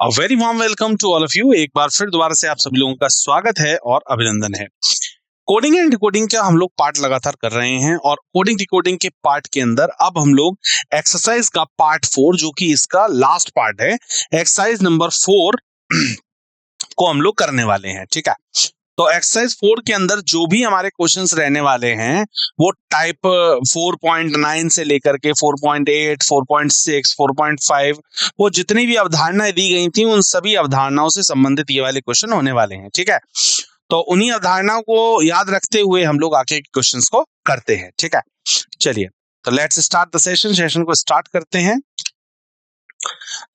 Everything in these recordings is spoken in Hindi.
A very warm welcome to all of you. एक बार फिर दोबारा से आप सभी लोगों का स्वागत है और अभिनंदन है। कोडिंग एंड डिकोडिंग का हम लोग पार्ट लगातार कर रहे हैं और कोडिंग डिकोडिंग के पार्ट के अंदर अब हम लोग एक्सरसाइज का पार्ट 4 जो कि इसका लास्ट पार्ट है, एक्सरसाइज नंबर 4 को हम लोग करने वाले हैं। ठीक है, तो एक्सरसाइज 4 के अंदर जो भी हमारे क्वेश्चंस रहने वाले हैं वो टाइप 4.9 से लेकर के 4.8, 4.6, 4.5 वो जितनी भी अवधारणाएं दी गई थी उन सभी अवधारणाओं से संबंधित ये वाले क्वेश्चन होने वाले हैं। ठीक है, तो उन्हीं अवधारणाओं को याद रखते हुए हम लोग आगे के क्वेश्चंस को करते हैं। ठीक है, चलिए तो लेट्स स्टार्ट द सेशन को स्टार्ट करते हैं।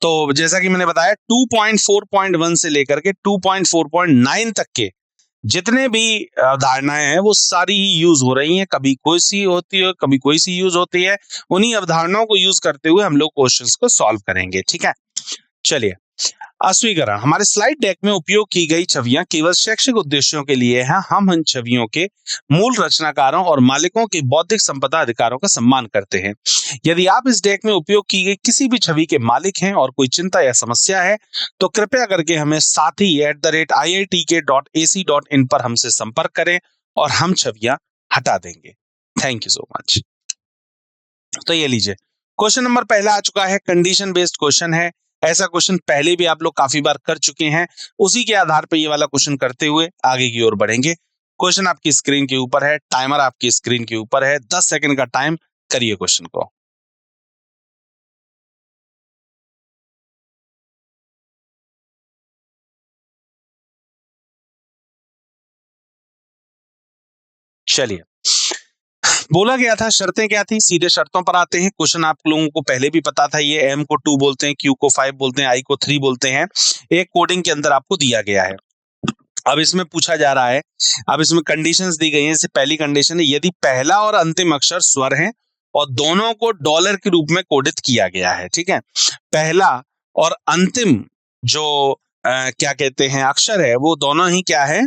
तो जैसा कि मैंने बताया 2.4.1 से लेकर के 2.4.9 तक के जितने भी अवधारणाएं हैं वो सारी ही यूज हो रही हैं। कभी कोई सी होती है, कभी कोई सी यूज होती है। उन्हीं अवधारणाओं को यूज करते हुए हम लोग क्वेश्चंस को सॉल्व करेंगे। ठीक है, चलिए अस्वीकरण। हमारे स्लाइड डेक में उपयोग की गई छवियां केवल शैक्षिक उद्देश्यों के लिए हैं। हम इन छवियों के मूल रचनाकारों और मालिकों के बौद्धिक संपदा अधिकारों का सम्मान करते हैं। यदि आप इस डेक में उपयोग की गई किसी भी छवि के मालिक हैं और कोई चिंता या समस्या है तो कृपया करके हमें sathi@iitk.ac.in पर हमसे संपर्क करें और हम छवियां हटा देंगे। Thank you so much. तो ये लीजिए, क्वेश्चन नंबर पहला आ चुका है, कंडीशन बेस्ड क्वेश्चन है। ऐसा क्वेश्चन पहले भी आप लोग काफी बार कर चुके हैं। उसी के आधार पर ये वाला क्वेश्चन करते हुए आगे की ओर बढ़ेंगे। क्वेश्चन आपकी स्क्रीन के ऊपर है, टाइमर आपकी स्क्रीन के ऊपर है, 10 सेकंड का टाइम। करिए क्वेश्चन को। चलिए, बोला गया था शर्तें क्या थी, सीधे शर्तों पर आते हैं। क्वेश्चन आप लोगों को पहले भी पता था, ये एम को 2 बोलते हैं, क्यू को 5 बोलते हैं, आई को 3 बोलते हैं। एक कोडिंग के अंदर आपको दिया गया है। अब इसमें पूछा जा रहा है, अब इसमें कंडीशंस दी गई हैं। जैसे पहली कंडीशन है, यदि पहला और अंतिम अक्षर स्वर हैं और दोनों को डॉलर के रूप में कोडित किया गया है। ठीक है, पहला और अंतिम जो क्या कहते हैं अक्षर है वो दोनों ही क्या है,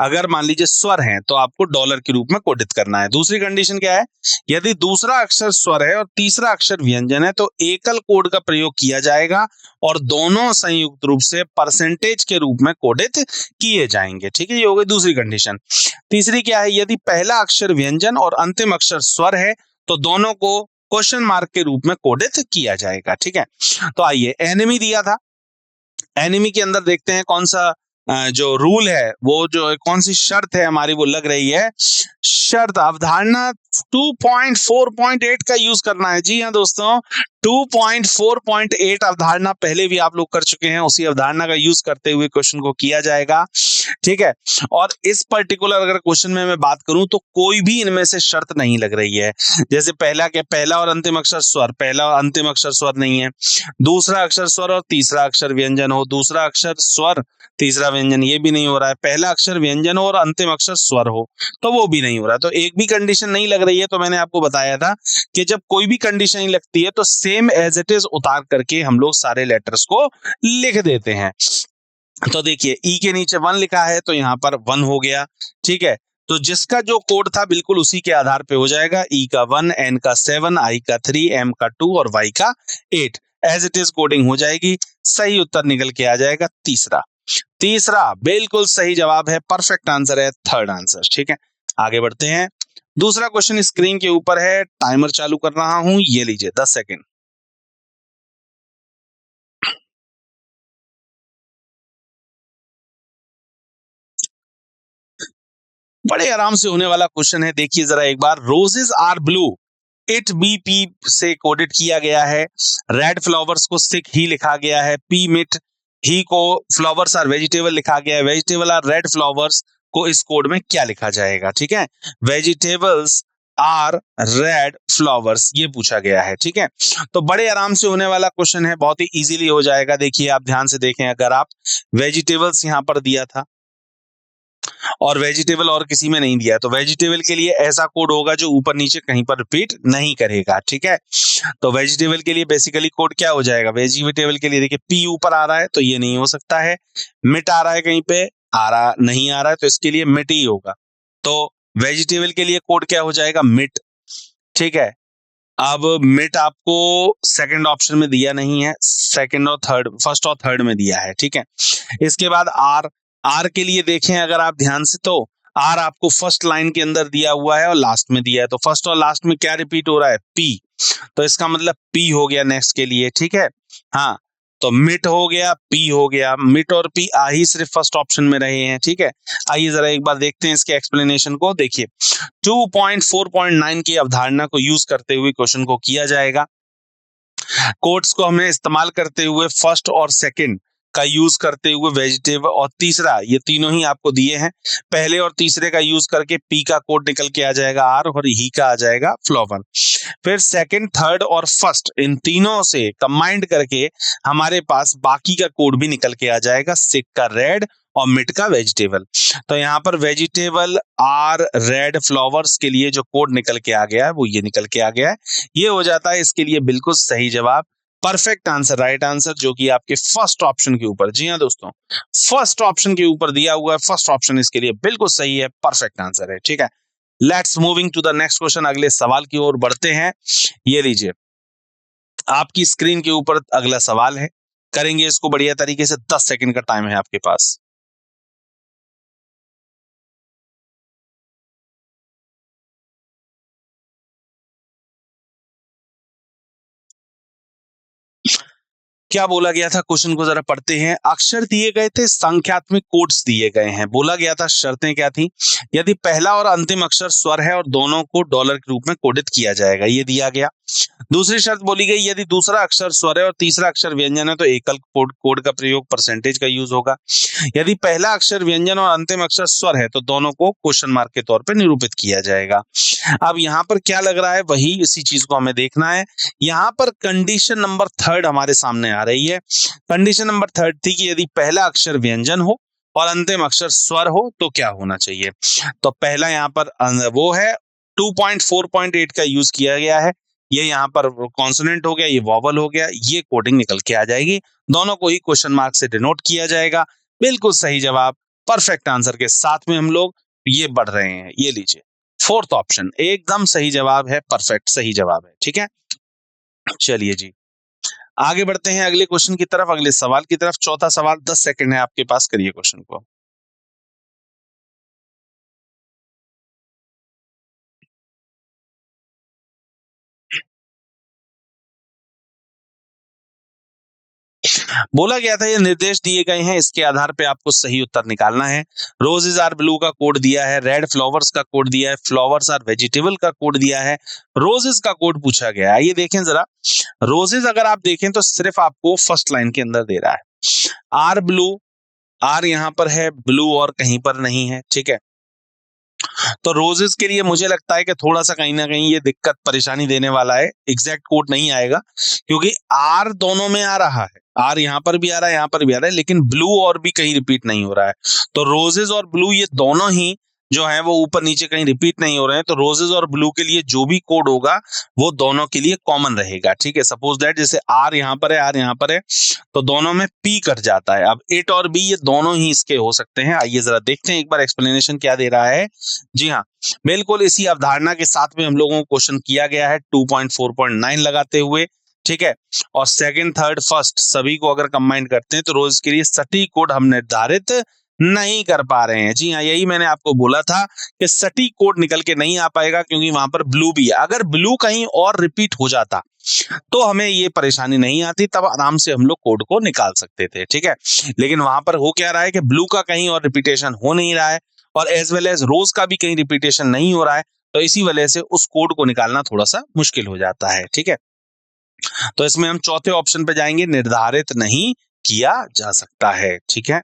अगर मान लीजिए स्वर हैं तो आपको डॉलर के रूप में कोडित करना है। दूसरी कंडीशन क्या है, यदि दूसरा अक्षर स्वर है और तीसरा अक्षर व्यंजन है तो एकल कोड का प्रयोग किया जाएगा और दोनों संयुक्त रूप से परसेंटेज के रूप में कोडित किए जाएंगे। ठीक है, ये हो गई दूसरी कंडीशन। तीसरी क्या है, यदि पहला अक्षर व्यंजन और अंतिम अक्षर स्वर है तो दोनों को क्वेश्चन मार्क के रूप में कोडित किया जाएगा। ठीक है, तो आइए एनिमी दिया था, एनिमी के अंदर देखते हैं कौन सा जो रूल है, वो जो कौन सी शर्त है हमारी वो लग रही है। शर्त अवधारणा 2.4.8 का यूज करना है। जी हाँ दोस्तों, 2.4.8 अवधारणा पहले भी आप लोग कर चुके हैं, उसी अवधारणा का यूज करते हुए क्वेश्चन को किया जाएगा। ठीक है, और इस पर्टिकुलर अगर क्वेश्चन में मैं बात करूं तो कोई भी इनमें से शर्त नहीं लग रही है। जैसे पहला के पहला और अंतिम अक्षर स्वर, पहला और अंतिम अक्षर स्वर नहीं है। दूसरा अक्षर स्वर और तीसरा अक्षर व्यंजन हो, दूसरा अक्षर स्वर तीसरा व्यंजन, ये भी नहीं हो रहा है। पहला अक्षर व्यंजन हो और अंतिम अक्षर स्वर हो तो वो भी नहीं हो रहा है। तो एक भी कंडीशन नहीं लग रही है। तो मैंने आपको बताया था कि जब कोई भी कंडीशन नहीं लगती है तो सेम एज इट इज उतार करके हम लोग सारे लेटर्स को लिख देते हैं। तो देखिए ई के नीचे 1 लिखा है तो यहाँ पर 1 हो गया। ठीक है, तो जिसका जो कोड था बिल्कुल उसी के आधार पे हो जाएगा। ई का 1, एन का 7, आई का 3, एम का 2 और वाई का 8 एज इट इज कोडिंग हो जाएगी। सही उत्तर निकल के आ जाएगा तीसरा। तीसरा बिल्कुल सही जवाब है, परफेक्ट आंसर है, थर्ड आंसर। ठीक है, आगे बढ़ते हैं। दूसरा क्वेश्चन स्क्रीन के ऊपर है, टाइमर चालू कर रहा हूं, ये लीजिए 10 सेकेंड। बड़े आराम से होने वाला क्वेश्चन है, देखिए जरा एक बार। Roses are blue, it be P से कोडेड किया गया है। रेड फ्लावर्स को सिक ही लिखा गया है। पी मिट ही को फ्लावर्स आर वेजिटेबल लिखा गया है। वेजिटेबल आर रेड फ्लावर्स को इस कोड में क्या लिखा जाएगा। ठीक है, वेजिटेबल्स आर रेड फ्लावर्स ये पूछा गया है। ठीक है, तो बड़े आराम से होने वाला क्वेश्चन है, बहुत ही इजीली हो जाएगा। देखिए आप ध्यान से देखें, अगर आप वेजिटेबल्स यहां पर दिया था और वेजिटेबल और किसी में नहीं दिया तो वेजिटेबल के लिए ऐसा कोड होगा जो ऊपर नीचे कहीं पर रिपीट नहीं करेगा। ठीक है, तो वेजिटेबल के लिए बेसिकली कोड क्या हो जाएगा, वेजिटेबल के लिए देखिए पी ऊपर आ रहा है तो ये नहीं हो सकता है। मिट आ रहा है कहीं पे, आ रहा नहीं आ रहा है तो इसके लिए मिट ही होगा। तो वेजिटेबल के लिए कोड क्या हो जाएगा, मिट। ठीक है, अब मिट आपको सेकंड ऑप्शन में दिया नहीं है, सेकंड और थर्ड, फर्स्ट और थर्ड में दिया है, ठीक है। इसके बाद आर, आर के लिए देखें अगर आप ध्यान से तो आर आपको फर्स्ट लाइन के अंदर दिया हुआ है और लास्ट में दिया है, तो फर्स्ट और लास्ट में क्या रिपीट हो रहा है, पी, तो इसका मतलब पी हो गया नेक्स्ट के लिए, ठीक है। हाँ, तो मिट हो गया, पी हो गया, मिट और पी आ ही सिर्फ फर्स्ट ऑप्शन में रहे हैं, ठीक है। आइए जरा एक बार देखते हैं इसके एक्सप्लेनेशन को। देखिए 2.4.9 की अवधारणा को यूज करते हुए क्वेश्चन को किया जाएगा। कोट्स को हमें इस्तेमाल करते हुए फर्स्ट और सेकंड का यूज करते हुए वेजिटेबल और तीसरा, ये तीनों ही आपको दिए हैं, पहले और तीसरे का यूज करके पी का कोड निकल के आ जाएगा आर और ही का आ जाएगा फ्लावर। फिर सेकंड, थर्ड और फर्स्ट, इन तीनों से कंबाइंड करके हमारे पास बाकी का कोड भी निकल के आ जाएगा, सिक का रेड और मिट का वेजिटेबल। तो यहाँ पर वेजिटेबल, आर, रेड, फ्लावर्स के लिए जो कोड निकल के आ गया है वो ये निकल के आ गया है, ये हो जाता है इसके लिए बिल्कुल सही जवाब, परफेक्ट आंसर, राइट आंसर, जो कि आपके फर्स्ट ऑप्शन के ऊपर, जी हाँ दोस्तों, फर्स्ट ऑप्शन के ऊपर दिया हुआ है, फर्स्ट ऑप्शन इसके लिए बिल्कुल सही है, परफेक्ट आंसर है, ठीक है। Let's moving to the next question, अगले सवाल की ओर बढ़ते हैं। ये लीजिए, आपकी स्क्रीन के ऊपर अगला सवाल है, करेंगे इसको बढ़िया तरीके से, 10 सेकंड का टाइम है आपके पास। क्या बोला गया था, क्वेश्चन को जरा पढ़ते हैं। अक्षर दिए गए थे, संख्यात्मक कोड्स दिए गए हैं, बोला गया था शर्तें क्या थी, यदि पहला और अंतिम अक्षर स्वर है और दोनों को डॉलर के रूप में कोडित किया जाएगा, ये दिया गया। दूसरी शर्त बोली गई, यदि दूसरा अक्षर स्वर है और तीसरा अक्षर व्यंजन है तो एकल कोड का प्रयोग, परसेंटेज का यूज होगा। यदि पहला अक्षर व्यंजन और अंतिम अक्षर स्वर है तो दोनों को क्वेश्चन मार्क के तौर पर निरूपित किया जाएगा। अब यहाँ पर क्या लग रहा है, वही इसी चीज को हमें देखना है। यहाँ पर कंडीशन नंबर थर्ड हमारे सामने आ रही है। कंडीशन नंबर थर्ड थी कि यदि पहला अक्षर व्यंजन हो और अंतिम अक्षर स्वर हो तो क्या होना चाहिए। तो पहला यहाँ पर वो है 2.4.8 का यूज किया गया है, ये यहाँ पर कॉन्सोनेंट हो गया, ये वॉवल हो गया, ये कोडिंग निकल के आ जाएगी, दोनों को ही क्वेश्चन मार्क से डिनोट किया जाएगा। बिल्कुल सही जवाब, परफेक्ट आंसर के साथ में हम लोग ये बढ़ रहे हैं। ये लीजिए फोर्थ ऑप्शन एकदम सही जवाब है, परफेक्ट सही जवाब है, ठीक है। चलिए जी, आगे बढ़ते हैं अगले क्वेश्चन की तरफ, अगले सवाल की तरफ। चौथा सवाल, 10 सेकंड है आपके पास, करिए क्वेश्चन को। बोला गया था ये निर्देश दिए गए हैं, इसके आधार पे आपको सही उत्तर निकालना है। रोजेज आर ब्लू का कोड दिया है, रेड फ्लावर्स का कोड दिया है, फ्लावर्स आर वेजिटेबल का कोड दिया है, रोजेज का कोड पूछा गया है। ये देखें जरा, रोजेज अगर आप देखें तो सिर्फ आपको फर्स्ट लाइन के अंदर दे रहा है, आर ब्लू, आर यहाँ पर है, ब्लू और कहीं पर नहीं है, ठीक है। तो रोजेस के लिए मुझे लगता है कि थोड़ा सा कहीं ना कहीं ये दिक्कत परेशानी देने वाला है, एग्जैक्ट कोड नहीं आएगा, क्योंकि आर दोनों में आ रहा है, आर यहाँ पर भी आ रहा है, यहाँ पर भी आ रहा है, लेकिन ब्लू और भी कहीं रिपीट नहीं हो रहा है। तो रोजेस और ब्लू ये दोनों ही जो है वो ऊपर नीचे कहीं रिपीट नहीं हो रहे हैं, तो रोजेस और ब्लू के लिए जो भी कोड होगा वो दोनों के लिए कॉमन रहेगा, ठीक है। सपोज दैट जैसे आर यहाँ पर है, आर यहाँ पर है, तो दोनों में पी कट जाता है। अब इट और बी ये दोनों ही इसके हो सकते हैं। आइए जरा देखते हैं एक बार एक्सप्लेनेशन क्या दे रहा है। जी हाँ, बिल्कुल इसी अवधारणा के साथ में हम लोगों को क्वेश्चन किया गया है 2.4.9 लगाते हुए, ठीक है। और सेकंड, थर्ड, फर्स्ट सभी को अगर कंबाइन करते हैं तो रोज के लिए सटीक कोड हम निर्धारित नहीं कर पा रहे हैं। जी हाँ, यही मैंने आपको बोला था कि सटीक कोड निकल के नहीं आ पाएगा, क्योंकि वहां पर ब्लू भी है। अगर ब्लू कहीं और रिपीट हो जाता तो हमें ये परेशानी नहीं आती, तब आराम से हम लोग कोड को निकाल सकते थे, ठीक है। लेकिन वहां पर हो क्या रहा है कि ब्लू का कहीं और रिपीटेशन हो नहीं रहा है और एज वेल एज रोज का भी कहीं रिपीटेशन नहीं हो रहा है, तो इसी वजह से उस कोड को निकालना थोड़ा सा मुश्किल हो जाता है, ठीक है। तो इसमें हम चौथे ऑप्शन पे जाएंगे, निर्धारित नहीं किया जा सकता है, ठीक है।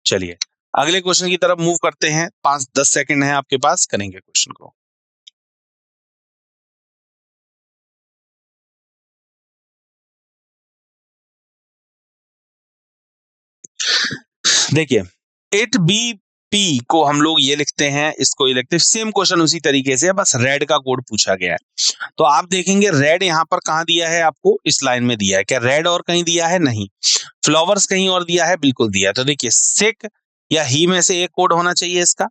चलिए अगले क्वेश्चन की तरफ मूव करते हैं, 5-10 सेकंड है आपके पास, करेंगे क्वेश्चन को। देखिए, इट बी पी को हम लोग ये लिखते हैं, इसको ये लिखते हैं, सेम क्वेश्चन उसी तरीके से, बस रेड का कोड पूछा गया है। तो आप देखेंगे रेड यहाँ पर कहाँ दिया है, आपको इस लाइन में दिया है, क्या रेड और कहीं दिया है, नहीं। फ्लावर्स कहीं और दिया है, बिल्कुल दिया है। तो देखिए सिक या ही में से एक कोड होना चाहिए इसका।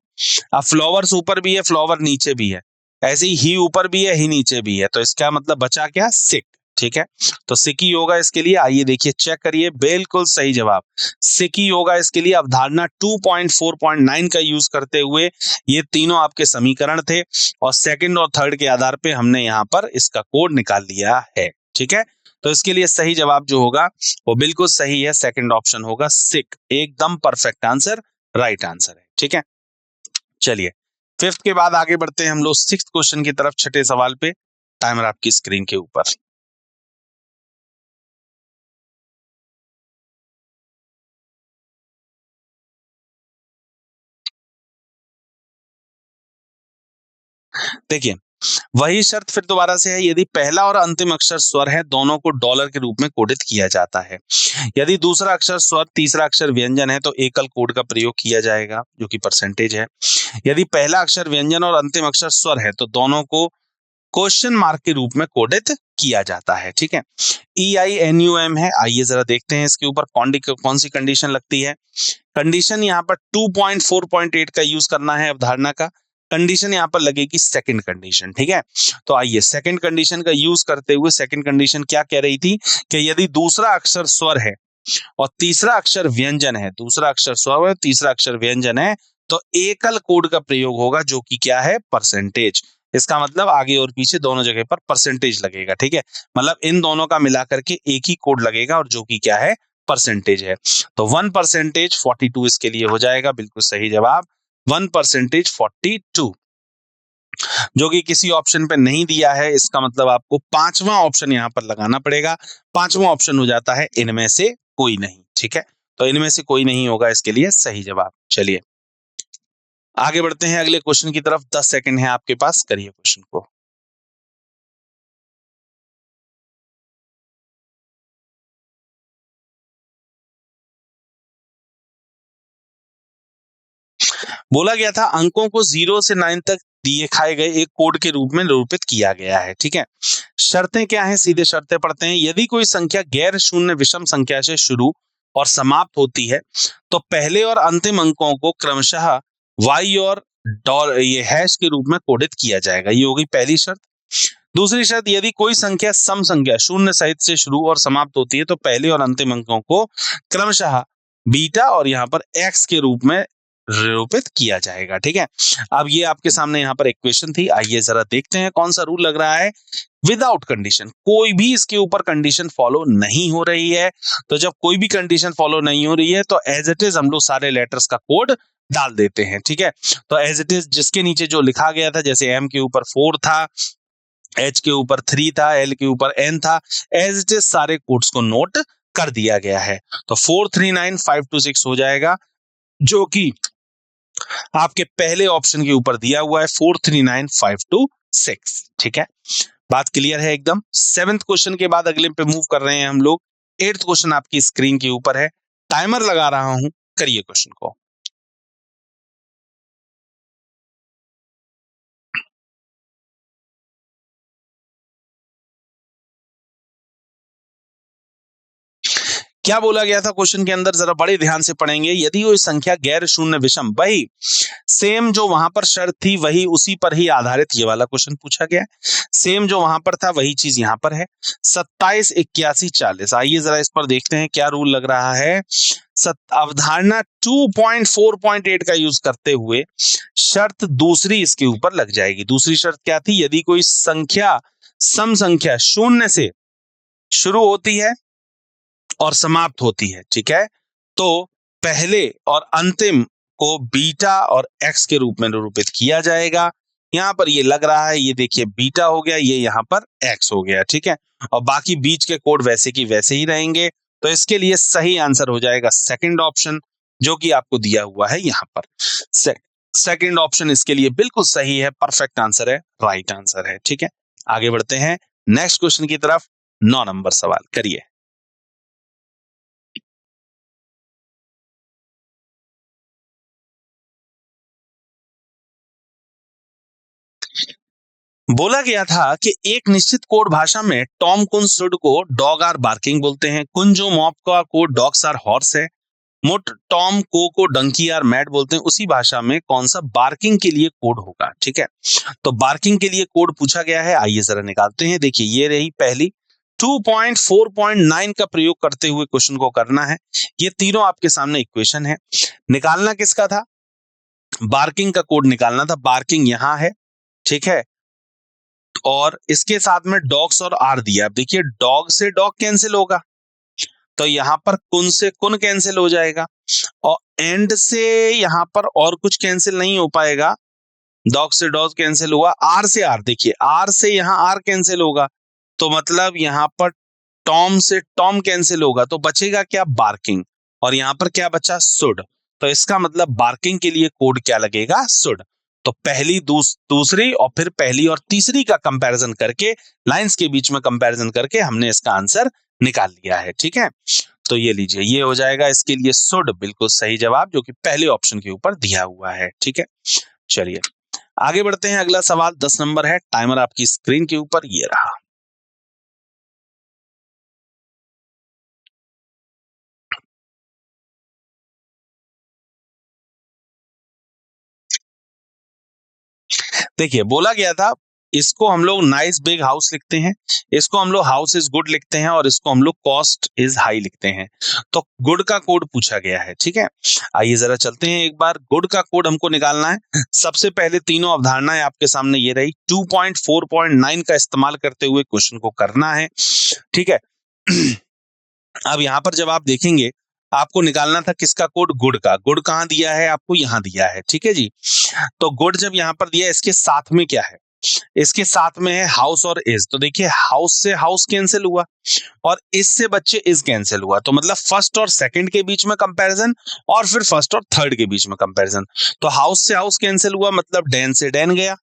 अब फ्लावर्स ऊपर भी है, फ्लावर नीचे भी है, ऐसे ही ऊपर भी है, ही नीचे भी है, तो इसका मतलब बचा क्या, सिक। ठीक है, तो सिक ही होगा इसके लिए। आइए देखिए, चेक करिए, बिल्कुल सही जवाब सिक ही होगा इसके लिए। अवधारणा 2.4.9 का यूज करते हुए ये तीनों आपके समीकरण थे, और सेकंड और थर्ड के आधार पे हमने यहाँ पर इसका कोड निकाल लिया है। ठीक है, तो इसके लिए सही जवाब जो होगा वो बिल्कुल सही है, सेकंड ऑप्शन होगा सिक, एकदम परफेक्ट आंसर, राइट आंसर है। ठीक है, चलिए फिफ्थ के बाद आगे बढ़ते हैं हम लोग सिक्स्थ क्वेश्चन की तरफ, छठे सवाल पे। टाइमर आपकी स्क्रीन के ऊपर। देखिए, वही शर्त फिर दोबारा से है, यदि पहला और अंतिम अक्षर स्वर है, दोनों को डॉलर के रूप में कोडित किया जाता है। यदि दूसरा अक्षर स्वर, तीसरा अक्षर व्यंजन है, तो एकल कोड का प्रयोग किया जाएगा, जो कि परसेंटेज है। यदि पहला अक्षर व्यंजन और अंतिम अक्षर स्वर है, तो दोनों को क्वेश्चन मार्क के रूप में कोडित किया जाता है। ठीक है, EINUM है। आइए जरा देखते हैं इसके ऊपर कौन सी कंडीशन लगती है। कंडीशन यहाँ पर 2.4.8 का यूज करना है अवधारणा का। कंडीशन यहाँ पर लगेगी सेकंड कंडीशन। ठीक है, तो आइए सेकंड कंडीशन का यूज करते हुए, सेकंड कंडीशन क्या कह रही थी कि यदि दूसरा अक्षर स्वर है और तीसरा अक्षर व्यंजन है, दूसरा अक्षर स्वर है, तीसरा अक्षर व्यंजन है, तो एकल कोड का प्रयोग होगा, जो कि क्या है, परसेंटेज। इसका मतलब आगे और पीछे दोनों जगह पर परसेंटेज लगेगा। ठीक है, मतलब इन दोनों का मिलाकर के एक ही कोड लगेगा, और जो कि क्या है, परसेंटेज है। तो 1% 42 इसके लिए हो जाएगा, बिल्कुल सही जवाब 1% 42, जो कि किसी ऑप्शन पे नहीं दिया है। इसका मतलब आपको पांचवा ऑप्शन यहां पर लगाना पड़ेगा। पांचवा ऑप्शन हो जाता है इनमें से कोई नहीं। ठीक है, तो इनमें से कोई नहीं होगा इसके लिए सही जवाब। चलिए आगे बढ़ते हैं अगले क्वेश्चन की तरफ। 10 सेकंड है आपके पास, करिए क्वेश्चन को। बोला गया था अंकों को 0 से 9 तक दिए खाए गए एक कोड के रूप में निरूपित किया गया है। ठीक है, शर्तें क्या हैं, सीधे शर्तें पढ़ते हैं। यदि कोई संख्या गैर शून्य विषम संख्या से शुरू और समाप्त होती है, तो पहले और अंतिम अंकों को क्रमशः वाई और डॉलर ये हैश के रूप में कोडित किया जाएगा। ये होगी पहली शर्त। दूसरी शर्त, यदि कोई संख्या सम संख्या शून्य सहित से शुरू और समाप्त होती है, तो पहले और अंतिम अंकों को क्रमशः बीटा और यहाँ पर एक्स के रूप में निरूपित किया जाएगा। ठीक है, अब ये आपके सामने यहाँ पर इक्वेशन थी। आइए जरा देखते हैं कौन सा रूल लग रहा है। विदाउट कंडीशन, कोई भी इसके ऊपर कंडीशन फॉलो नहीं हो रही है। तो जब कोई भी कंडीशन फॉलो नहीं हो रही है, तो एज इट इज हम लोग सारे लेटर्स का कोड डाल देते हैं। ठीक है, तो एज इट इज जिसके नीचे जो लिखा गया था, जैसे एम के ऊपर 4 था, एच के ऊपर 3 था, एल के ऊपर एन था, एज इट इज सारे कोड्स को नोट कर दिया गया है। तो 439526 हो जाएगा, जो कि आपके पहले ऑप्शन के ऊपर दिया हुआ है 439526। ठीक है, बात क्लियर है एकदम। सेवेंथ क्वेश्चन के बाद अगले पे मूव कर रहे हैं हम लोग। एट्थ क्वेश्चन आपकी स्क्रीन के ऊपर है, टाइमर लगा रहा हूं, करिए क्वेश्चन को। क्या बोला गया था क्वेश्चन के अंदर, जरा बड़े ध्यान से पढ़ेंगे। यदि वो संख्या गैर शून्य विषम, वही सेम जो वहां पर शर्त थी, वही उसी पर ही आधारित ये वाला क्वेश्चन पूछा गया है। सेम जो वहां पर था वही चीज यहां पर है। 27 81 40। आइए जरा इस पर देखते हैं क्या रूल लग रहा है। अवधारणा 2.4.8 का यूज करते हुए शर्त दूसरी इसके ऊपर लग जाएगी। दूसरी शर्त क्या थी, यदि कोई संख्या सम संख्या शून्य से शुरू होती है और समाप्त होती है, ठीक है, तो पहले और अंतिम को बीटा और एक्स के रूप में निरूपित किया जाएगा। यहां पर ये लग रहा है, ये देखिए बीटा हो गया, ये यहां पर एक्स हो गया। ठीक है, और बाकी बीच के कोड वैसे की वैसे ही रहेंगे। तो इसके लिए सही आंसर हो जाएगा सेकंड ऑप्शन, जो कि आपको दिया हुआ है यहां पर। सेकंड ऑप्शन इसके लिए बिल्कुल सही है, परफेक्ट आंसर है, राइट आंसर है। ठीक है, आगे बढ़ते हैं नेक्स्ट क्वेश्चन की तरफ। 9 नंबर सवाल, करिए। बोला गया था कि एक निश्चित कोड भाषा में टॉम कुन सुड को डॉग आर बार्किंग बोलते हैं, कुंजो मॉप का कोड डॉग्स आर हॉर्स है, मुट, टॉम, को डंकी और मैट बोलते हैं, उसी भाषा में कौन सा बार्किंग के लिए कोड होगा। ठीक है, तो बार्किंग के लिए कोड पूछा गया है, आइए जरा निकालते हैं। देखिए ये रही पहली, 2.4.9 का प्रयोग करते हुए क्वेश्चन को करना है। ये तीनों आपके सामने इक्वेशन है। निकालना किसका था, बार्किंग का कोड निकालना था। बार्किंग यहां है, ठीक है, और इसके साथ में डॉग्स और आर दिया। अब देखिए डॉग से डॉग कैंसिल होगा, तो यहां पर कुन से कुन कैंसिल हो जाएगा, और एंड से यहां पर और कुछ कैंसिल नहीं हो पाएगा। डॉग से डॉग कैंसिल हुआ, आर से आर, देखिए आर से यहां आर कैंसिल होगा, तो मतलब यहां पर टॉम से टॉम कैंसिल होगा, तो बचेगा क्या, बार्किंग, और यहां पर क्या बचा, सुड। तो इसका मतलब बार्किंग के लिए कोड क्या लगेगा, सुड। तो पहली दूसरी और फिर पहली और तीसरी का कंपैरिजन करके, लाइंस के बीच में कंपैरिजन करके हमने इसका आंसर निकाल लिया है। ठीक है, तो ये लीजिए, ये हो जाएगा इसके लिए सुड, बिल्कुल सही जवाब, जो कि पहले ऑप्शन के ऊपर दिया हुआ है। ठीक है, चलिए आगे बढ़ते हैं। अगला सवाल 10 नंबर है, टाइमर आपकी स्क्रीन के ऊपर ये रहा। देखिए बोला गया था, इसको हम लोग नाइस बिग हाउस लिखते हैं, इसको हम लोग हाउस इज गुड लिखते हैं, और इसको हम लोग कॉस्ट इज हाई लिखते हैं। तो गुड का कोड पूछा गया है। ठीक है, आइए जरा चलते हैं, एक बार गुड का कोड हमको निकालना है। सबसे पहले तीनों अवधारणाएं आपके सामने ये रही, 2.4.9 का इस्तेमाल करते हुए क्वेश्चन को करना है। ठीक है, अब यहां पर जब आप देखेंगे, आपको निकालना था किसका कोड, गुड का। गुड कहां दिया है, आपको यहां दिया है। ठीक है जी, तो गुड जब यहां पर दिया, इसके साथ में क्या है, इसके साथ में है हाउस और इज। तो देखिए हाउस से हाउस कैंसिल हुआ, और इस से बच्चे इज कैंसिल हुआ, तो मतलब फर्स्ट और सेकंड के बीच में कंपैरिजन, और फिर फर्स्ट और थर्ड के बीच में कंपैरिजन। तो हाउस से हाउस कैंसिल हुआ, मतलब डैन से डैन गया,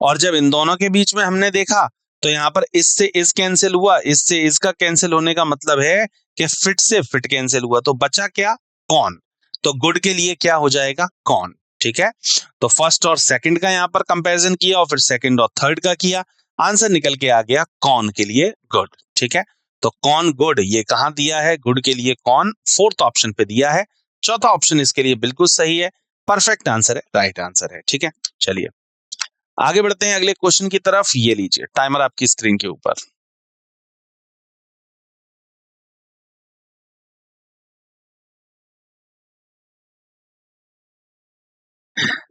और जब इन दोनों के बीच में हमने देखा, तो यहाँ पर इससे इस कैंसिल हुआ, इससे इसका कैंसिल होने का मतलब है कि फिट से फिट कैंसिल हुआ, तो बचा क्या, कौन। तो गुड के लिए क्या हो जाएगा, कौन। ठीक है, तो फर्स्ट और सेकंड का यहां पर कंपैरिजन किया, और फिर सेकंड और थर्ड का किया, आंसर निकल के आ गया कौन के लिए गुड। ठीक है, तो कौन गुड ये कहां दिया है, गुड के लिए कौन फोर्थ ऑप्शन पे दिया है। चौथा ऑप्शन इसके लिए बिल्कुल सही है, परफेक्ट आंसर है, राइट आंसर है। ठीक है, चलिए आगे बढ़ते हैं अगले क्वेश्चन की तरफ। ये लीजिए, टाइमर आपकी स्क्रीन के ऊपर।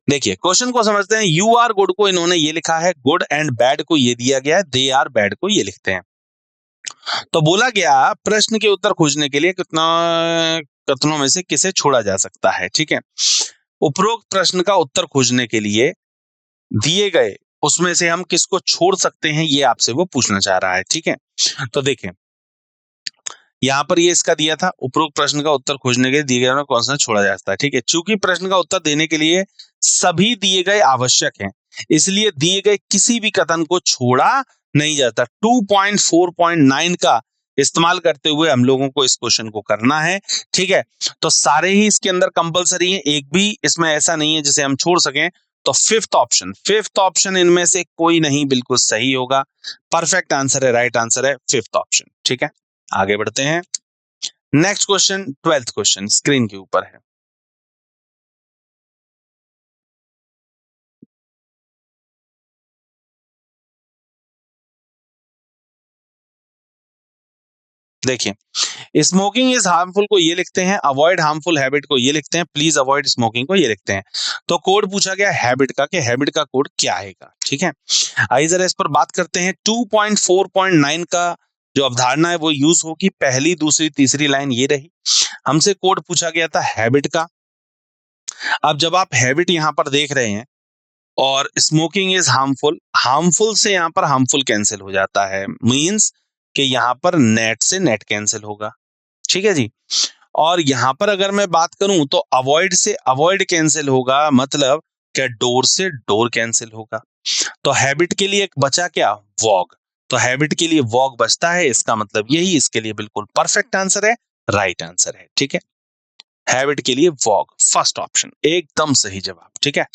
देखिए क्वेश्चन को समझते हैं। यू आर गुड को इन्होंने ये लिखा है, गुड एंड बैड को ये दिया गया है, दे आर बैड को ये लिखते हैं। तो बोला गया प्रश्न के उत्तर खोजने के लिए कितना कथनों में से किसे छोड़ा जा सकता है। ठीक है, उपरोक्त प्रश्न का उत्तर खोजने के लिए दिए गए उसमें से हम किसको छोड़ सकते हैं, ये आपसे वो पूछना चाह रहा है। ठीक है, तो देखें यहाँ पर ये इसका दिया था, उपरोक्त प्रश्न का उत्तर खोजने के लिए दिए गए कौन सा छोड़ा जा सकता है। ठीक है, चूंकि प्रश्न का उत्तर देने के लिए सभी दिए गए आवश्यक हैं, इसलिए दिए गए किसी भी कथन को छोड़ा नहीं जाता। 2.4.9 का इस्तेमाल करते हुए हम लोगों को इस क्वेश्चन को करना है। ठीक है, तो सारे ही इसके अंदर कंपलसरी है, एक भी इसमें ऐसा नहीं है जिसे हम छोड़ सकें। तो फिफ्थ ऑप्शन इनमें से कोई नहीं बिल्कुल सही होगा, परफेक्ट आंसर है, राइट आंसर है फिफ्थ ऑप्शन। ठीक है, आगे बढ़ते हैं। Next question, 12th question screen के ऊपर है। देखिए स्मोकिंग इज हार्मफुल को ये लिखते हैं, अवॉइड हार्मफुल हैबिट को ये लिखते हैं, प्लीज अवॉइड स्मोकिंग को ये लिखते हैं। तो कोड पूछा गया हैबिट का, कि हैबिट का कोड क्या आएगा। ठीक है, आइए जरा इस पर बात करते हैं। 2.4.9 का जो अवधारणा है वो यूज होगी, पहली दूसरी तीसरी लाइन ये रही। हमसे कोड पूछा गया था हैबिट का। अब जब आप हैबिट यहां पर देख रहे हैं, और स्मोकिंग इज हार्मफुल, हार्मफुल से यहां पर हार्मफुल कैंसिल हो जाता है, मींस कि यहां पर नेट से नेट कैंसिल होगा। ठीक है जी, और यहां पर अगर मैं बात करूं तो अवॉइड से अवॉइड कैंसिल होगा, मतलब क्या डोर से डोर कैंसिल होगा। तो हैबिट के लिए एक बचा क्या, वॉग। तो हैबिट के लिए वॉग बचता है, इसका मतलब यही इसके लिए बिल्कुल परफेक्ट आंसर है, राइट आंसर है। ठीक है, हैबिट के लिए वॉग फर्स्ट ऑप्शन एकदम सही जवाब। ठीक है,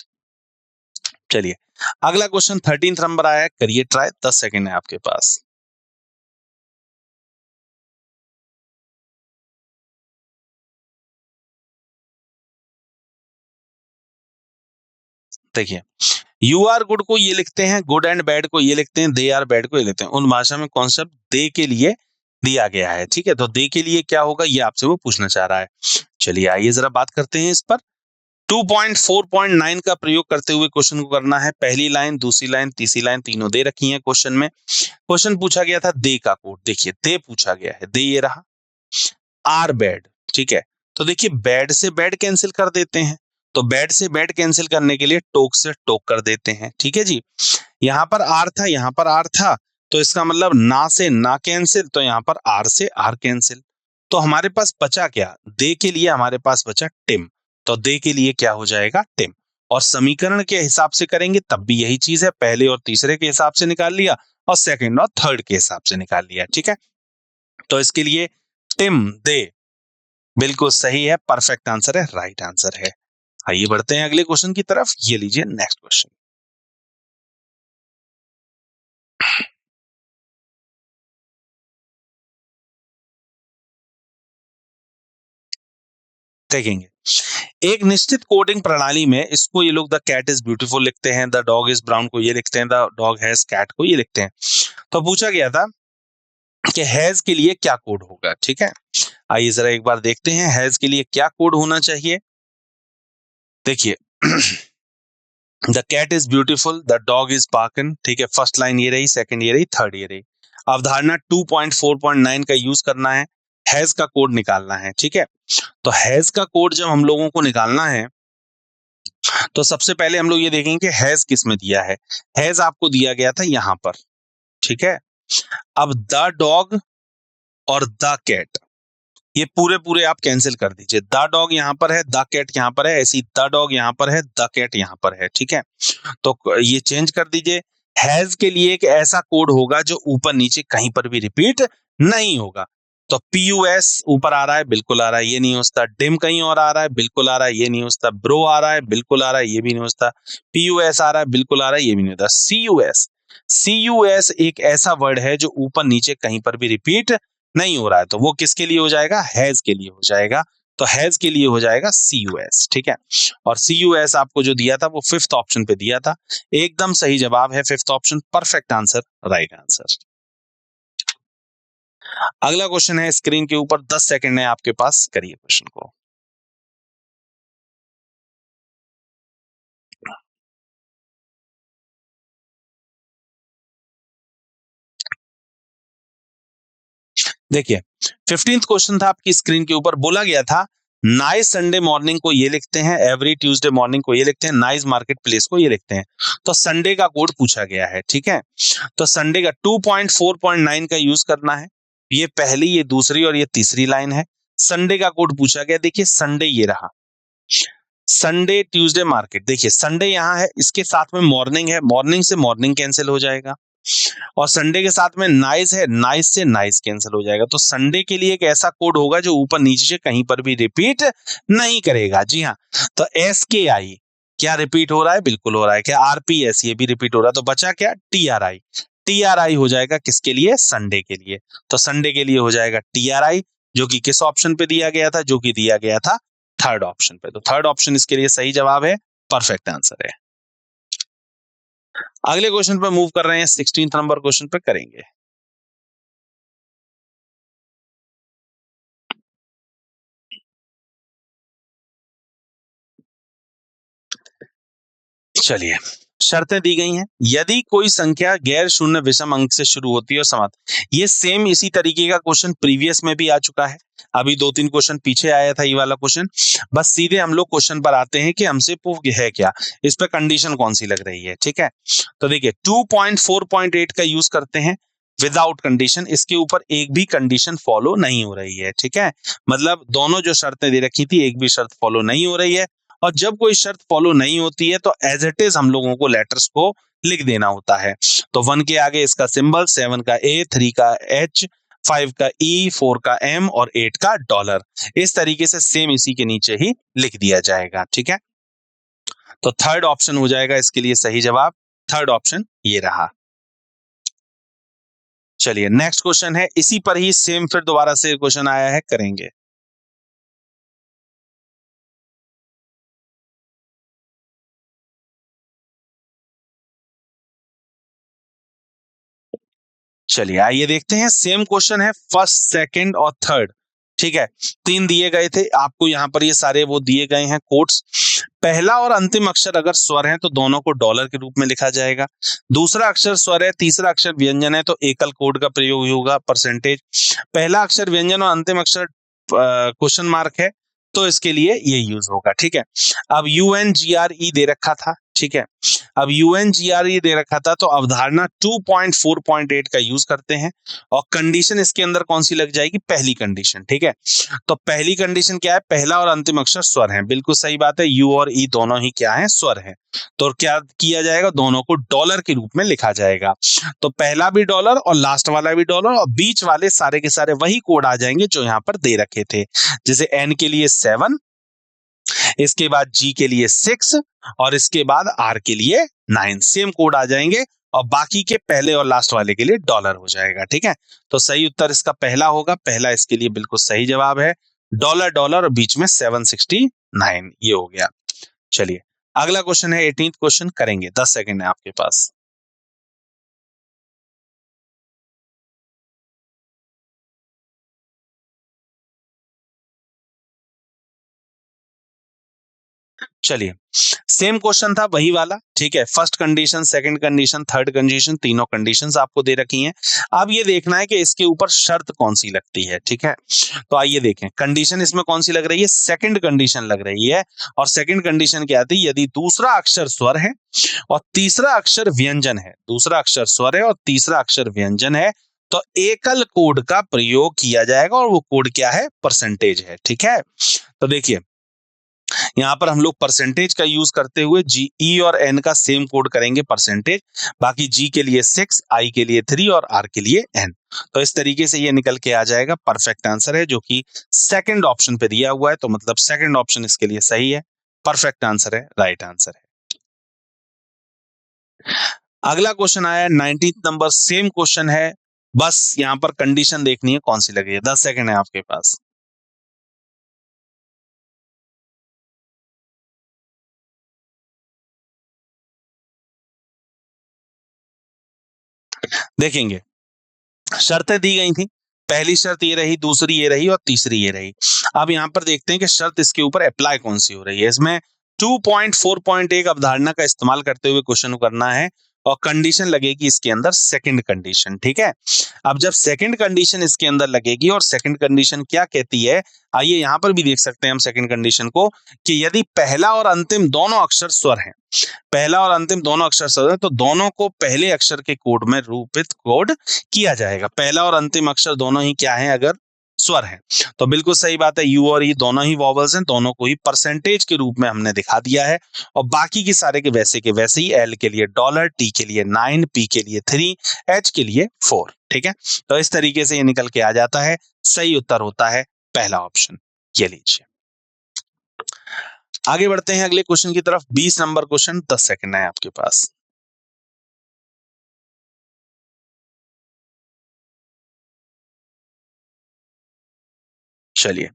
चलिए अगला क्वेश्चन 13th नंबर आया है, करिए ट्राई, 10 सेकंड है आपके पास। देखिए यू आर गुड को ये लिखते हैं, गुड एंड बैड को ये लिखते हैं, दे आर बैड को ये लिखते हैं। उन भाषा में कॉन्सेप्ट दे के लिए दिया गया है, ठीक है। तो दे के लिए क्या होगा ये आपसे वो पूछना चाह रहा है। चलिए आइए जरा बात करते हैं इस पर। 2.4.9 का प्रयोग करते हुए क्वेश्चन को करना है। पहली लाइन, दूसरी लाइन, तीसरी लाइन तीनों दे रखी है क्वेश्चन में। क्वेश्चन पूछा गया था दे का कोड, देखिए दे पूछा गया है, दे ये रहा। आर बैड, ठीक है। तो देखिए बैड से बैड कैंसिल कर देते हैं, तो बैड से बैड कैंसिल करने के लिए टोक से टोक कर देते हैं, ठीक है जी। यहां पर आर था, यहां पर आर था, तो इसका मतलब ना से ना कैंसिल, तो यहां पर आर से आर कैंसिल। तो हमारे पास बचा क्या, दे के लिए हमारे पास बचा टिम, तो दे के लिए क्या हो जाएगा टिम। और समीकरण के हिसाब से करेंगे तब भी यही चीज है, पहले और तीसरे के हिसाब से निकाल लिया और सेकंड और थर्ड के हिसाब से निकाल लिया, ठीक है। तो इसके लिए टिम दे बिल्कुल सही है, परफेक्ट आंसर है, राइट आंसर है। आइए बढ़ते हैं अगले क्वेश्चन की तरफ। ये लीजिए नेक्स्ट क्वेश्चन। देखेंगे एक निश्चित कोडिंग प्रणाली में इसको ये लोग द कैट इज ब्यूटीफुल लिखते हैं, द डॉग इज ब्राउन को ये लिखते हैं, द डॉग हैज कैट को ये लिखते हैं। तो पूछा गया था कि हैज के लिए क्या कोड होगा, ठीक है। आइए जरा एक बार देखते हैं हैज के लिए क्या कोड होना चाहिए। देखिए the cat is beautiful, the dog is पार्कन, ठीक है। फर्स्ट लाइन ये रही, सेकंड ये रही, थर्ड ये रही। अवधारणा 2.4.9 का यूज करना है, हैज का कोड निकालना है, ठीक है। तो हैज का कोड जब हम लोगों को निकालना है तो सबसे पहले हम लोग ये देखेंगे कि हैज किस में दिया है। हैज आपको दिया गया था यहां पर, ठीक है। अब द डॉग और द कैट ये पूरे पूरे आप कैंसिल कर दीजिए। द डॉग यहां पर है, द कैट यहां पर है, ऐसी द डॉग यहां पर है, द कैट यहां पर है, ठीक है। तो ये चेंज कर दीजिए। हैज के लिए एक ऐसा कोड होगा जो ऊपर नीचे कहीं पर भी रिपीट नहीं होगा। तो पीयूएस ऊपर आ रहा है, बिल्कुल आ रहा है, ये नहीं हो सकता। डिम कहीं और आ रहा है, बिल्कुल आ रहा है, ये नहीं हो सकता। ब्रो आ रहा है, बिल्कुल आ रहा है, ये भी नहीं हो सकता। पीयूएस आ रहा है, बिल्कुल आ रहा है, ये भी नहीं होता। सीयूएस, सीयूएस एक ऐसा वर्ड है जो ऊपर नीचे कहीं पर भी रिपीट नहीं हो रहा है, तो वो किसके लिए हो जाएगा, हैज के लिए हो जाएगा। तो हैज के लिए हो जाएगा सीयूएस, ठीक है। और सीयूएस आपको जो दिया था वो फिफ्थ ऑप्शन पे दिया था, एकदम सही जवाब है fifth option, perfect answer, right answer. अगला क्वेश्चन है स्क्रीन के ऊपर, 10 सेकंड है आपके पास, करिए क्वेश्चन को। देखिए 15th क्वेश्चन था आपकी स्क्रीन के ऊपर, बोला गया था नाइस संडे मॉर्निंग को ये लिखते हैं, एवरी ट्यूसडे मॉर्निंग को ये लिखते हैं, नाइस मार्केट प्लेस को ये लिखते हैं। तो संडे का कोड पूछा गया है, ठीक है। तो संडे का 2.4.9 का यूज करना है। ये पहली, ये दूसरी और ये तीसरी लाइन है। संडे का कोड पूछा गया, देखिए संडे ये रहा, संडे ट्यूसडे मार्केट, देखिए संडे यहाँ है, इसके साथ में मॉर्निंग है, मॉर्निंग से मॉर्निंग कैंसिल हो जाएगा। और संडे के साथ में नाइस है, नाइस से नाइस कैंसिल हो जाएगा। तो संडे के लिए एक ऐसा कोड होगा जो ऊपर नीचे से कहीं पर भी रिपीट नहीं करेगा, जी हाँ। तो एस के आई क्या रिपीट हो रहा है, बिल्कुल हो रहा है। क्या आरपीएस ये भी रिपीट हो रहा है, तो बचा क्या टीआरआई, टीआरआई हो जाएगा किसके लिए, संडे के लिए। तो संडे के लिए हो जाएगा टीआरआई, जो कि किस ऑप्शन पे दिया गया था, जो कि दिया गया था थर्ड ऑप्शन पे। तो थर्ड ऑप्शन इसके लिए सही जवाब है, परफेक्ट आंसर है। अगले क्वेश्चन पे मूव कर रहे हैं, 16th नंबर क्वेश्चन पे करेंगे। चलिए शर्तें दी गई हैं, यदि कोई संख्या गैर शून्य विषम अंक से शुरू होती है और समाप्त, ये सेम इसी तरीके का क्वेश्चन प्रीवियस में भी आ चुका है, अभी 2-3 क्वेश्चन पीछे आया था ये वाला क्वेश्चन। बस सीधे हम लोग क्वेश्चन पर आते हैं कि हमसे प्रूफ है क्या, इस पे कंडीशन कौन सी लग रही है, ठीक है। तो देखिए 2.4.8 का यूज करते हैं विदाउट कंडीशन, इसके ऊपर एक भी कंडीशन फॉलो नहीं हो रही है, ठीक है। मतलब दोनों जो शर्तें दे रखी थी एक भी शर्त फॉलो नहीं हो रही है। और जब कोई शर्त फॉलो नहीं होती है तो एज इट इज हम लोगों को लेटर्स को लिख देना होता है। तो 1 के आगे इसका सिंबल, 7 का ए, 3 का एच, 5 का ई, 4 का एम और 8 का डॉलर, इस तरीके से सेम इसी के नीचे ही लिख दिया जाएगा, ठीक है। तो थर्ड ऑप्शन हो जाएगा इसके लिए सही जवाब, थर्ड ऑप्शन ये रहा। चलिए नेक्स्ट क्वेश्चन है, इसी पर ही सेम फिर दोबारा से क्वेश्चन आया है, करेंगे। चलिए आइए देखते हैं, सेम क्वेश्चन है, फर्स्ट सेकंड और थर्ड, ठीक है, 3 दिए गए थे आपको, यहाँ पर ये सारे वो दिए गए हैं कोड्स। पहला और अंतिम अक्षर अगर स्वर है तो दोनों को डॉलर के रूप में लिखा जाएगा, दूसरा अक्षर स्वर है, तीसरा अक्षर व्यंजन है तो एकल कोड का प्रयोग होगा परसेंटेज, पहला अक्षर व्यंजन और अंतिम अक्षर क्वेश्चन मार्क है तो इसके लिए ये यूज होगा, ठीक है। अब UNGRE दे रखा था, ठीक है, अब UNGRE दे रखा था तो अवधारणा 2.4.8 का यूज करते हैं और कंडीशन इसके अंदर कौन सी लग जाएगी, पहली कंडीशन, ठीक है। तो पहली कंडीशन क्या है, पहला और अंतिम अक्षर स्वर है, बिल्कुल सही बात है, यू और ई दोनों ही क्या है, स्वर है, तो क्या किया जाएगा, दोनों को डॉलर के रूप में लिखा जाएगा, तो पहला भी डॉलर और लास्ट वाला भी डॉलर और बीच वाले सारे के सारे वही कोड आ जाएंगे जो यहाँ पर दे रखे थे, जैसे एन के लिए 7, इसके बाद जी के लिए 6 और इसके बाद आर के लिए 9, सेम कोड आ जाएंगे और बाकी के पहले और लास्ट वाले के लिए डॉलर हो जाएगा, ठीक है। तो सही उत्तर इसका पहला होगा, पहला इसके लिए बिल्कुल सही जवाब है, डॉलर डॉलर और बीच में 769, ये हो गया। चलिए अगला क्वेश्चन है 18th क्वेश्चन, करेंगे, 10 सेकंड है आपके पास। चलिए सेम क्वेश्चन था वही वाला, ठीक है, first condition, second condition, third condition, तीनों कंडीशंस आपको दे रखी हैं। अब ये देखना है कि इसके ऊपर शर्त कौन सी लगती है, ठीक है। तो आइए देखें, कंडीशन इसमें कौन सी लग रही है, सेकंड कंडीशन लग रही है, और सेकंड कंडीशन क्या आती है, यदि दूसरा अक्षर स्वर है और तीसरा अक्षर व्यंजन है, दूसरा अक्षर स्वर है और तीसरा अक्षर व्यंजन है तो एकल कोड का प्रयोग किया जाएगा और वो कोड क्या है, परसेंटेज है, ठीक है। तो देखिए यहाँ पर हम लोग परसेंटेज का यूज करते हुए जी, ई और एन का सेम कोड करेंगे परसेंटेज, बाकी जी के लिए 6, आई के लिए 3 और आर के लिए एन, तो इस तरीके से ये निकल के आ जाएगा, परफेक्ट आंसर है जो कि सेकंड ऑप्शन पे दिया हुआ है, तो मतलब सेकंड ऑप्शन इसके लिए सही है, परफेक्ट आंसर है, राइट आंसर है। अगला क्वेश्चन आया है 19th नंबर, सेम क्वेश्चन है, बस यहाँ पर कंडीशन देखनी है कौन सी लगी है, 10 सेकंड है आपके पास। देखेंगे शर्तें दी गई थी, पहली शर्त ये रही, दूसरी ये रही और तीसरी ये रही। अब यहां पर देखते हैं कि शर्त इसके ऊपर अप्लाई कौन सी हो रही है, इसमें 2.4.1 अवधारणा का इस्तेमाल करते हुए क्वेश्चन करना है और कंडीशन लगेगी इसके अंदर सेकंड कंडीशन, ठीक है। अब जब सेकंड कंडीशन इसके अंदर लगेगी और सेकंड कंडीशन क्या कहती है, आइए यहां पर भी देख सकते हैं हम सेकंड कंडीशन को, कि यदि पहला और अंतिम दोनों अक्षर स्वर हैं, पहला और अंतिम दोनों अक्षर स्वर है तो दोनों को पहले अक्षर के कोड में रूपित कोड किया जाएगा, पहला और अंतिम अक्षर दोनों ही क्या है, अगर स्वर है तो बिल्कुल सही बात है, यू और ई दोनों ही वॉवल्स हैं, दोनों को ही परसेंटेज के रूप में हमने दिखा दिया है और बाकी के सारे के वैसे ही, एल के लिए डॉलर, टी के लिए 9, पी के लिए 3, एच के लिए 4, ठीक है। तो इस तरीके से ये निकल के आ जाता है, सही उत्तर होता है पहला ऑप्शन, ये लीजिए। आगे बढ़ते हैं अगले क्वेश्चन की तरफ, 20 नंबर क्वेश्चन, 10 सेकंड है आपके पास। चलिए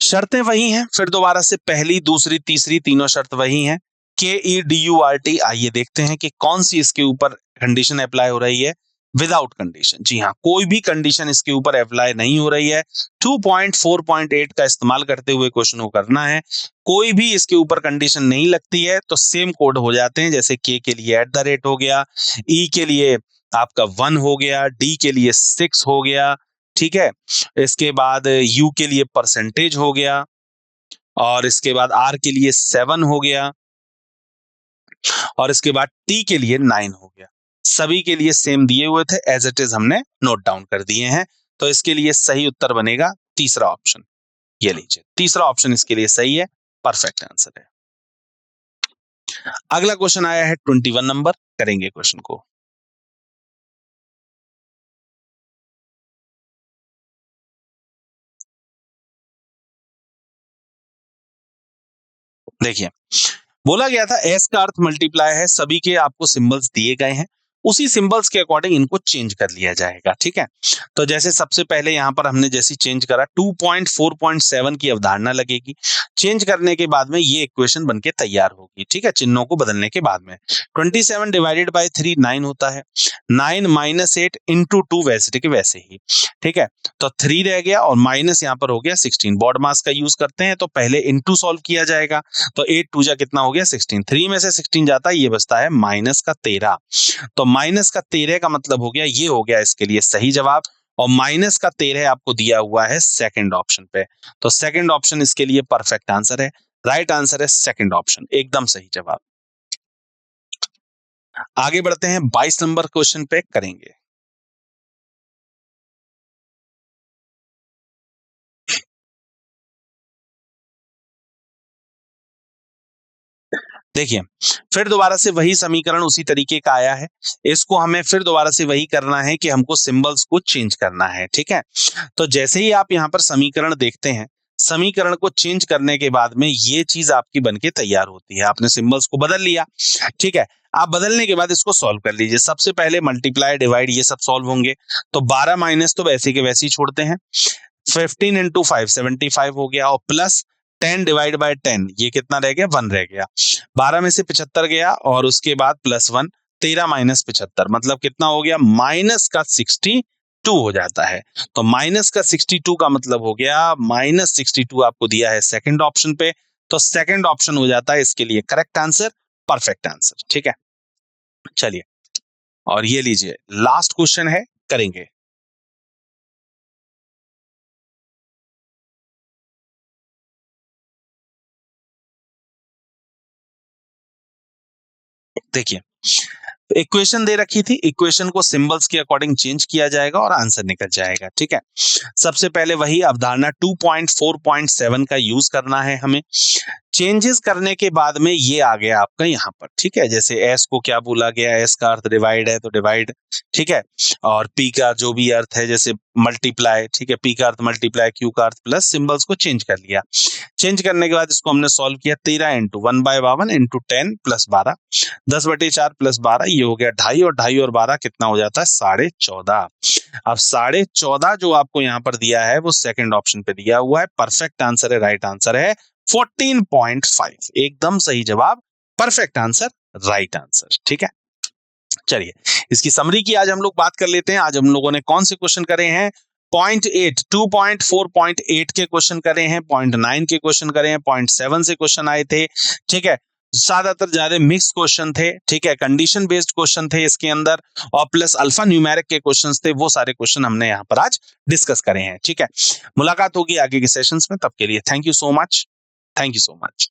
शर्तें वही हैं, फिर दोबारा से पहली, दूसरी, तीसरी, तीनों शर्त वही हैं, KEDURT, आइए देखते हैं कि कौन सी इसके ऊपर कंडीशन अप्लाई हो रही है, विदाउट कंडीशन, जी हाँ, कोई भी कंडीशन इसके ऊपर अप्लाई नहीं हो रही है, 2.4.8 का इस्तेमाल करते हुए क्वेश्चन को करना है, कोई भी इसके ऊपर कंडीशन नहीं लगती है तो सेम कोड हो जाते हैं, जैसे के लिए @ हो गया, ई के लिए आपका 1 हो गया, डी के लिए 6 हो गया, ठीक है, इसके बाद यू के लिए परसेंटेज हो गया और इसके बाद आर के लिए 7 हो गया और इसके बाद टी के लिए 9 हो गया, सभी के लिए सेम दिए हुए थे, एज इट इज हमने नोट डाउन कर दिए हैं, तो इसके लिए सही उत्तर बनेगा तीसरा ऑप्शन, ये लीजिए, तीसरा ऑप्शन इसके लिए सही है, परफेक्ट आंसर है। अगला क्वेश्चन आया है 21 नंबर, करेंगे क्वेश्चन को। देखिए बोला गया था एस का अर्थ मल्टीप्लाई है, सभी के आपको सिंबल्स दिए गए हैं उसी सिंबल्स के अकॉर्डिंग इनको चेंज कर लिया जाएगा, ठीक है। तो जैसे सबसे पहले यहाँ पर हमने जैसे चेंज करा 2.4.7 की अवधारणा लगेगी, चेंज करने के बाद में ये इक्वेशन बनके तैयार होगी, ठीक है, चिन्हों को बदलने के बाद में। 27 डिवाइडेड बाय 3 9 होता है, 9 माइनस 8 इंटू 2 वैसे के वैसे ही, ठीक है। तो 3 रह गया और माइनस यहाँ पर हो गया 16। बॉड मास का यूज करते हैं तो पहले इंटू सॉल्व किया जाएगा, तो 8 2 जा कितना हो गया 16, 3 में से 16 जाता है, ये बचता है माइनस का 13। तो माइनस का 13 का मतलब हो गया, ये हो गया इसके लिए सही जवाब, और माइनस का 13 आपको दिया हुआ है सेकंड ऑप्शन पे, तो सेकंड ऑप्शन इसके लिए परफेक्ट आंसर है, राइट आंसर है सेकंड ऑप्शन, एकदम सही जवाब। आगे बढ़ते हैं 22 नंबर क्वेश्चन पे करेंगे। देखिए, फिर दोबारा से वही समीकरण उसी तरीके का आया है, इसको हमें फिर दोबारा से वही करना है कि हमको सिंबल्स को चेंज करना है, ठीक है। तो जैसे ही आप यहाँ पर समीकरण देखते हैं, समीकरण को चेंज करने के बाद में ये चीज आपकी बनके तैयार होती है, आपने सिंबल्स को बदल लिया, ठीक है। आप बदलने के बाद इसको सॉल्व कर लीजिए, सबसे पहले मल्टीप्लाई डिवाइड ये सब सॉल्व होंगे, तो 12 माइनस तो वैसे के वैसे ही छोड़ते हैं, 15 इंटू 5 75 हो गया, और प्लस 10 डिवाइड बाय 10 ये कितना रह गया 1 रह गया, 12 में से 75 गया और उसके बाद प्लस 1, 13 माइनस 75 मतलब कितना हो गया माइनस का 62 हो जाता है। तो माइनस का 62 का मतलब हो गया माइनस 62 आपको दिया है सेकंड ऑप्शन पे, तो सेकंड ऑप्शन हो जाता है इसके लिए करेक्ट आंसर, परफेक्ट आंसर, ठीक है। चलिए, और ये लीजिए लास्ट क्वेश्चन है, करेंगे। देखिए, इक्वेशन दे रखी थी, इक्वेशन को सिंबल्स के अकॉर्डिंग चेंज किया जाएगा और आंसर निकल जाएगा, ठीक है। सबसे पहले वही अवधारणा 2.4.7 का यूज करना है हमें, चेंजेस करने के बाद में ये आ गया आपका यहाँ पर, ठीक है। जैसे एस को क्या बोला गया, एस का अर्थ डिवाइड है तो डिवाइड, ठीक है, और पी का जो भी अर्थ है जैसे मल्टीप्लाई, ठीक है, पी का अर्थ मल्टीप्लाई, क्यू का अर्थ प्लस, सिंबल्स को चेंज कर लिया। चेंज करने के बाद इसको हमने सॉल्व किया, 13 इंटू 1/52 इंटू 10 प्लस 12, 10/4 प्लस 12 ये हो गया 2.5, और 2.5 और 12 कितना हो जाता है 14.5। अब 14.5 जो आपको यहाँ पर दिया है वो सेकंड ऑप्शन पे दिया हुआ है, परफेक्ट आंसर है, राइट आंसर है 14.5, एकदम सही जवाब, परफेक्ट आंसर, राइट आंसर, ठीक है। चलिए, इसकी समरी की आज हम लोग बात कर लेते हैं। आज हम लोगों ने कौन से क्वेश्चन करे हैं, 0.8 2.4.8 के क्वेश्चन करे हैं, 0.9 के क्वेश्चन करे हैं, 0.7 से क्वेश्चन आए थे, ठीक है। ज्यादातर ज्यादा मिक्स क्वेश्चन थे, ठीक है, कंडीशन बेस्ड क्वेश्चन थे इसके अंदर, और प्लस अल्फा न्यूमेरिक के क्वेश्चंस थे, वो सारे क्वेश्चन हमने यहाँ पर आज डिस्कस करे हैं, ठीक है। मुलाकात होगी आगे के सेशंस में, तब के लिए thank you so much, thank you so much.